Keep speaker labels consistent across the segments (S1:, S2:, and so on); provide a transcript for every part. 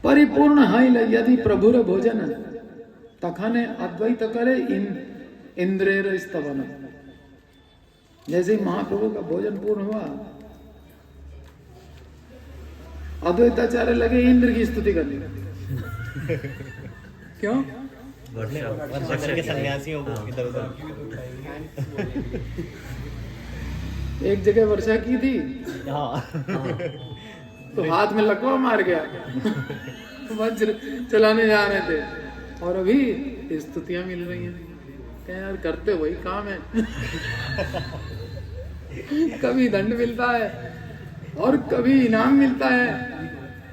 S1: परिपूर्ण हाइल यदि प्रभुर भोजन तखने अद्वैत करे इंद्रेर स्तवन। जैसे महाप्रभु का भोजन पूर्ण हुआ, अद्वैताचार्य लगे इंद्र की स्तुति करने। क्यों?
S2: वर्षा करके सन्यासियों को इधर उधर।
S1: एक जगह वर्षा की थी तो हाथ में लकवा मार गया, वज्र चलाने जा रहे थे, और अभी स्तुतियां मिल रही हैं। क्या यार, करते वही काम है। कभी दंड मिलता है और कभी इनाम मिलता है।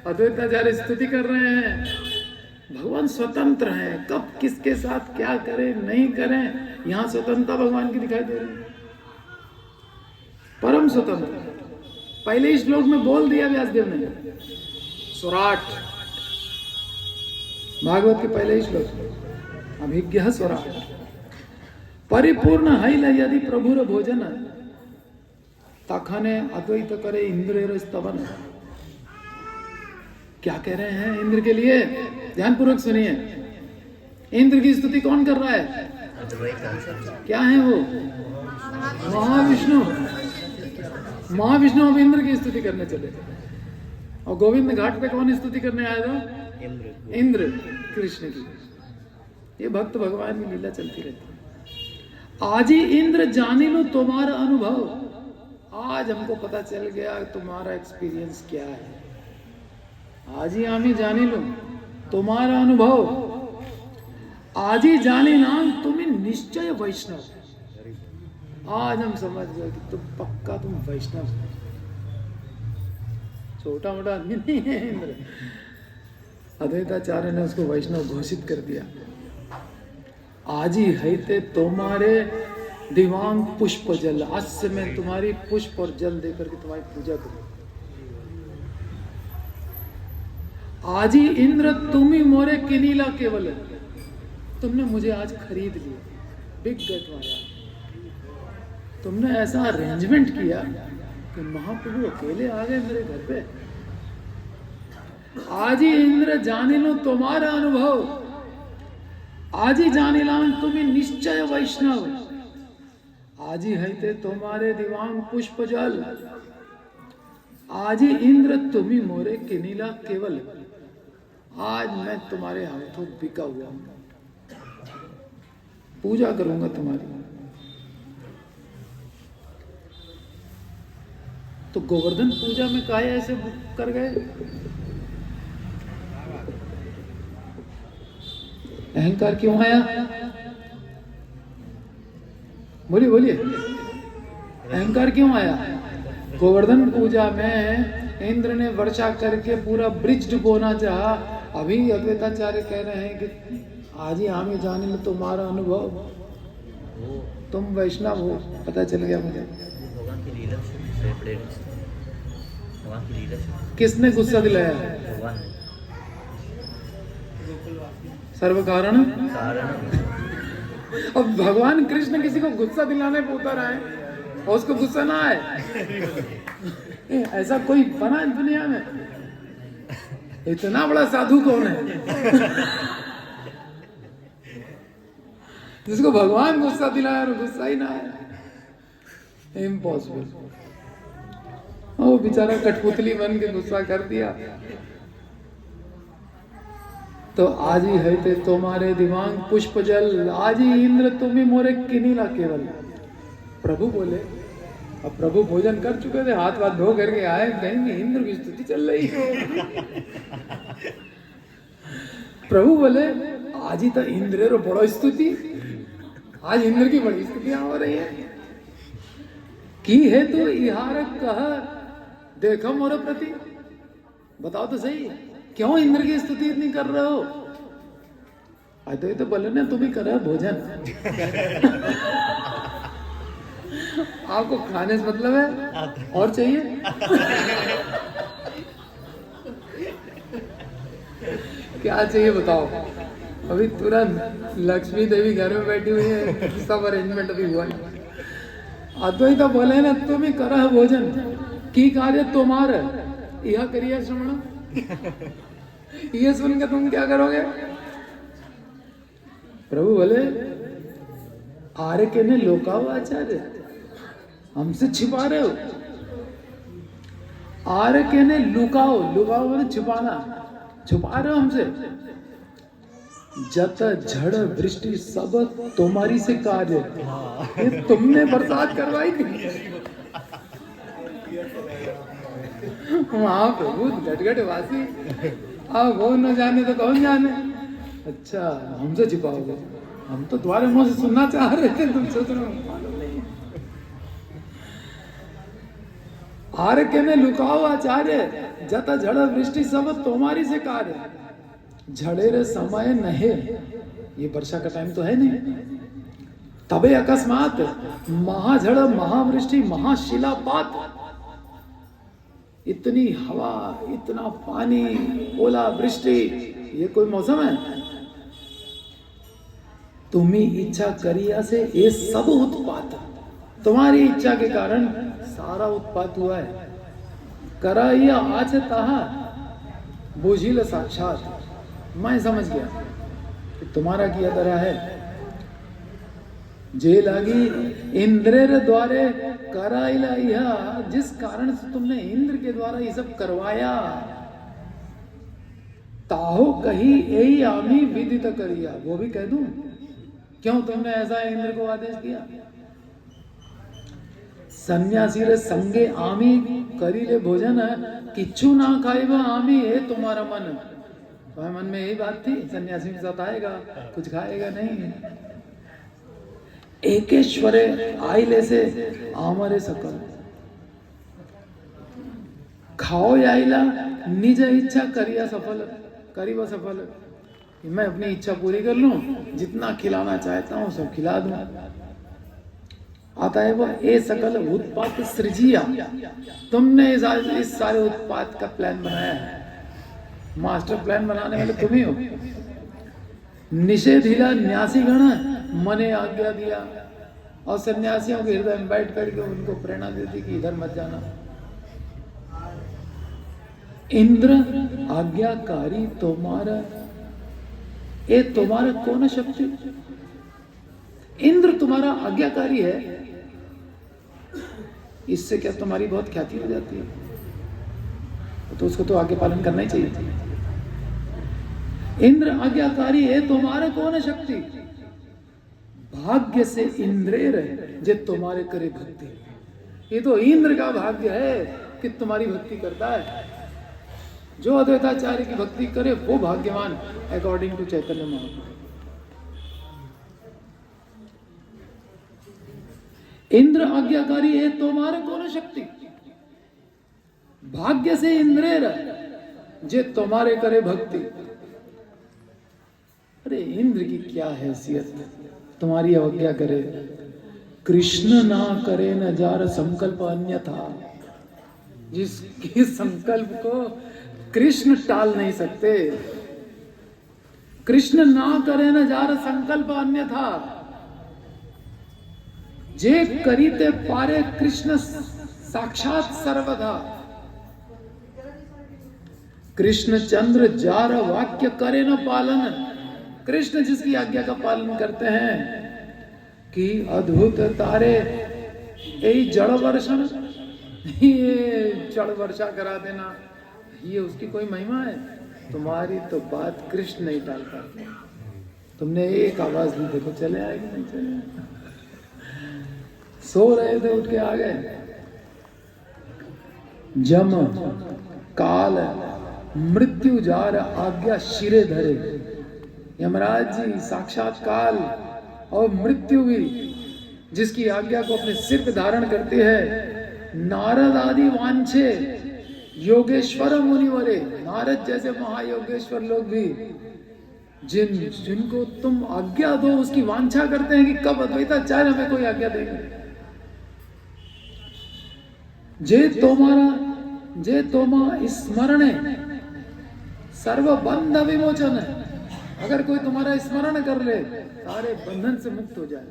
S1: अद्वैताचार्य स्तुति कर रहे हैं। भगवान स्वतंत्र है, कब किसके साथ क्या करें नहीं करें, यहाँ स्वतंत्रता भगवान की दिखाई दे रही है। परम स्वतंत्र। पहले ही श्लोक में बोल दिया व्यासदेव ने, स्वराट, भागवत के पहले ही श्लोक, अभिज्ञ स्वराट। परिपूर्ण हैल यदि प्रभुर भोजन तखने अद्वैत करे इंद्रेर स्तवन। क्या कह रहे हैं इंद्र के लिए? ध्यान पूर्वक सुनिए। इंद्र की स्तुति कौन कर रहा है? क्या है वो? महाविष्णु। महाविष्णु अब इंद्र की स्तुति करने चले थे। और गोविंद घाट पे कौन स्तुति करने आया था? इंद्र कृष्ण की। ये भक्त भगवान की लीला चलती रहती है। आज ही इंद्र जानी लो तुम्हारा अनुभव। आज हमको पता चल गया तुम्हारा एक्सपीरियंस क्या है। आज ही आमी जानी लो तुम्हारा अनुभव। आज ही जानी नाम तुम्हें निश्चय वैष्णव। आज हम समझ गए कि तुम पक्का तुम वैष्णव हो। छोटा मोटा आदमी नहीं है इंद्र। अद्वैताचार्य ने उसको वैष्णव घोषित कर दिया। आज ही है ते तुम्हारे दिवांग पुष्प जल। आज से मैं तुम्हारी पुष्प और जल देकर के तुम्हारी पूजा करूं। आज ही इंद्र तुम ही मोरे किनीला केवल। तुमने मुझे आज खरीद लिया, बिक गए तुम्हारा। तुमने ऐसा अरेंजमेंट किया कि महाप्रभु अकेले आ गए मेरे घर पे। आज ही इंद्र जाने लो तुम्हारा अनुभव। आज ही जाने लो तुम्हें निश्चय वैष्णव। आज ही है ते तुम्हारे दिवांग पुष्प जल। आज ही इंद्र तुम ही मोरे किनीला केवल। आज मैं तुम्हारे हाथों बिका हुआ हूं, पूजा करूंगा तुम्हारी। तो गोवर्धन पूजा में काहे ऐसे कर गए? अहंकार क्यों आया? बोलिए बोलिए, अहंकार क्यों आया? गोवर्धन पूजा में इंद्र ने वर्षा करके पूरा ब्रिज डुबोना चाहा। अभी अद्वैताचार्य कह रहे हैं कि आज ही आमी जाने लो तुम्हारा अनुभव। तुम वैष्णव हो, पता चल गया मुझे।
S2: भगवान की लीला से भगवान की लीला से
S1: किसने गुस्सा दिलाया?
S2: भगवान ने।
S1: सर्व कारण। अब भगवान कृष्ण किसी को गुस्सा दिलाने पे उतर आए और उसको गुस्सा ना आए, ऐसा कोई बना है दुनिया में? इतना बड़ा साधु कौन है जिसको भगवान गुस्सा दिलाया और गुस्सा ही ना आए? इम्पॉसिबल। वो बेचारा कठपुतली बन के गुस्सा कर दिया। तो आज ही है ते तुम्हारे दिवांग पुष्प जल। आज ही इंद्र तुम्हें मोरे किनीला केवल। प्रभु बोले। अब प्रभु भोजन कर चुके थे, हाथ वाथ धो करके आए, कहेंगे इंद्र की स्तुति चल रही है। प्रभु बोले आज ही तो इंद्र रो बड़ो स्तुति। आज इंद्र की बड़ी स्तुतियां हो रही है। की है तो इहार कह देखो मोर प्रति। बताओ तो सही, क्यों इंद्र की स्तुति इतनी कर रहे हो? अद्वैत तो बोले ना तुम ही कर रहे हो भोजन। आपको खाने से मतलब है, और चाहिए? क्या चाहिए बताओ? अभी तुरंत लक्ष्मी देवी घर में बैठी हुई है, सब अरेंजमेंट अभी हुआ है। अद्वैत बोले ना तुम ही कर भोजन की कार्य तुम्हारा यह करिए श्रवण। ये सुनकर तुम क्या करोगे? प्रभु बोले आर्य के ने लोकाओ आचार्य, हमसे छिपा रहे हो। आर्य के ने लुकाओ, लुकाओ बोले छुपाना, छुपा रहे हो हमसे। जत झड़ वृष्टि सब तुम्हारी से कार्य, ये तुमने बरसात करवाई थी। वहां प्रभु गटगट वासी, अब वो न जाने तो कौन जाने। अच्छा हमसे छिपाओगे, हम तो तुम्हारे मुंह से सुनना चाह रहे थे, तुम सोच रहे हो मालूम नहीं। आर्य के ने लुकाओ आचार्य, जत झड़ वृष्टि सब तुम्हारी से कार्य। झड़ेर समय नहे, ये वर्षा का टाइम तो है नहीं। तबे अकस्मात महाझड़ महावृष्टि महाशिलापात, इतनी हवा इतना पानी ओला वृष्टि, ये कोई मौसम है? तुम्ही इच्छा करिया से ये सब उत्पात, तुम्हारी इच्छा के कारण सारा उत्पात हुआ है। कराइया आज तहा बुझिल साक्षात, मैं समझ गया कि तुम्हारा किया तरह है। जे लागी इंद्रेर द्वारे कराइला, यह जिस कारण से तुमने इंद्र के द्वारा ये सब करवाया, ताहो कही यही आमी विदित करिया, वो भी कह दूं क्यों तुमने ऐसा इंद्र को आदेश दिया। सन्यासी रे संगे आमी करीले भोजन, किच्छु ना खाएगा आमी, ये तुम्हारा मन। तुम्हारे मन में यही बात थी सन्यासी के साथ आएगा कुछ खाएगा नहीं। एकेश्वरे आइले से आमरे सकल, खाओ आइला निज इच्छा करिया सफल, करीब सफल। मैं अपनी इच्छा पूरी कर लूं, जितना खिलाना चाहता हूं सब खिला दूं। आता है वो ए सकल उत्पात सृजिया, तुमने इस सारे उत्पात का प्लान बनाया है। मास्टर प्लान बनाने वाले तुम ही हो। निषेधिला न्यासी गण मने आज्ञा दिया, और सन्यासियों के हृदय में बैठ करके उनको प्रेरणा देती कि इधर मत जाना। इंद्र आज्ञाकारी तुम्हारा, ये तुम्हारा कौन शक्ति? इंद्र तुम्हारा आज्ञाकारी है, इससे क्या तुम्हारी बहुत ख्याति हो जाती है? तो उसको तो आगे पालन करना ही चाहिए। इंद्र आज्ञाकारी है, तुम्हारा कौन शक्ति? भाग्य से इंद्रेर जे तुम्हारे करे भक्ति, ये तो इंद्र का भाग्य है कि तुम्हारी भक्ति करता है। जो अद्वैताचार्य की भक्ति करे वो भाग्यवान, अकॉर्डिंग टू चैतन्य महाप्रभु। इंद्र आज्ञाकारी है, तुम्हारे कौन शक्ति? भाग्य से इंद्रेर जे तुम्हारे करे भक्ति। अरे इंद्र की क्या हैसियत, तुम्हारी अवज्ञा करे। कृष्ण ना करे न जार संकल्प अन्यथा, जिसके संकल्प को कृष्ण टाल नहीं सकते। कृष्ण ना करे न जार संकल्प अन्यथा, जे करीते पारे कृष्ण साक्षात सर्वदा। कृष्ण चंद्र जार वाक्य करे न पालन, कृष्ण जिसकी आज्ञा का पालन करते हैं कि अद्भुत तारे यही जड़ वर्षण, ये जड़ वर्षा करा देना, ये उसकी कोई महिमा है? तुम्हारी तो बात कृष्ण नहीं टाल पाते। तुमने एक आवाज दी, देखो चले आएगी नहीं चले। सो रहे थे, उठ के आ गए। जम काल मृत्यु जार आज्ञा शिरे धरे। यमराज जी साक्षात काल और मृत्यु भी जिसकी आज्ञा को अपने सिर पे धारण करते हैं। नारद आदि वांछे योगेश्वर मुनिवरे, नारद जैसे महायोगेश्वर लोग भी जिनको तुम आज्ञा दो उसकी वांछा करते हैं कि कब अद्वैताचार्य हमें कोई आज्ञा देंगे। जे तोमा स्मरण सर्व बंध विमोचन है। अगर कोई तुम्हारा स्मरण कर ले सारे बंधन से मुक्त हो जाए।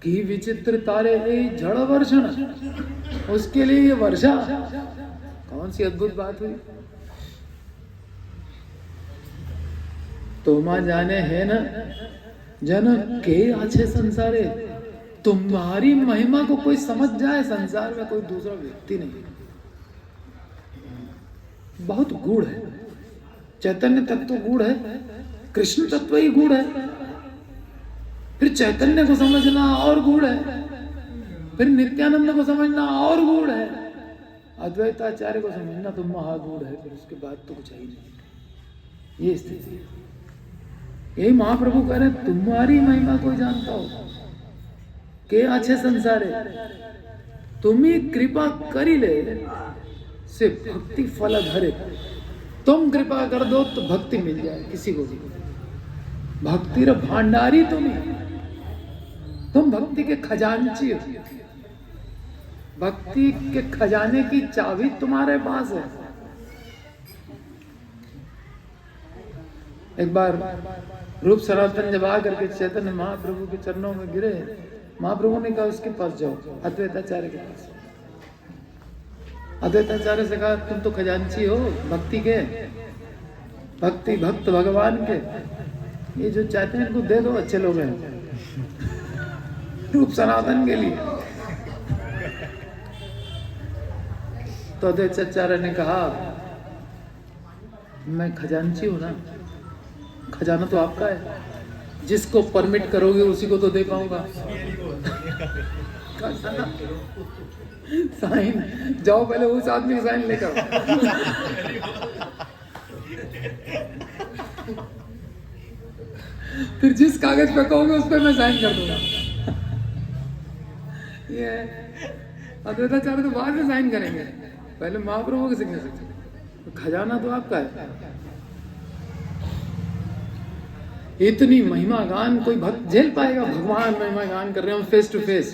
S1: कि विचित्र तारे झड़ वर्षण, उसके लिए ये वर्षा कौन सी अद्भुत बात हुई। तोमा जाने है न जन के अच्छे संसारे। तुम्हारी महिमा को कोई समझ जाए, संसार में कोई दूसरा व्यक्ति नहीं। बहुत गूढ़ है, चैतन्य तत्व गूढ़ है, कृष्ण तत्व ही गूढ़ है, फिर चैतन्य को समझना और गूढ़ है, फिर नित्यानंद को समझना और गूढ़ है, अद्वैताचार्य को समझना तो महागूढ़ है, फिर उसके बाद तो कुछ ही नहीं। ये स्थिति है। यही महाप्रभु कह रहे तुम्हारी महिमा कोई जानता हो के अच्छे संसारे, तुम्ही कृपा करी ले से भक्ति फल धरे। तुम कृपा कर दो तो भक्ति मिल जाए किसी को भी। भक्ति रे भंडारी तुम भक्ति के खजांची हो। भक्ति के खजाने की चाबी तुम्हारे पास है। एक बार रूप सनातन जब आकर के चैतन्य महाप्रभु के चरणों में गिरे, महाप्रभु ने कहा उसके पास जाओ, अद्वैताचार्य के पास। अद्वैताचार्य से कहा तुम तो खजांची हो भक्ति के, भक्ति भक्त भगवान के, ये जो चाहते हैं इनको दे दो, अच्छे लोग हैं रूप सनातन के लिए। तो अद्वैताचार्य ने कहा मैं खजांची हूं ना, खजाना तो आपका है, जिसको परमिट करोगे उसी को तो दे पाऊंगा। साइन जाओ, पहले उस आदमी की साइन लेकर। फिर जिस कागज पे कहोगे उस पर मैं साइन कर दूंगा। ये अद्वैताचार्य तो बाद में साइन करेंगे, पहले महाप्रभु के सिग्नेचर। खजाना तो आपका है। इतनी महिमा गान कोई भक्त झेल पाएगा? भगवान महिमा गान कर रहे हैं फेस टू फेस।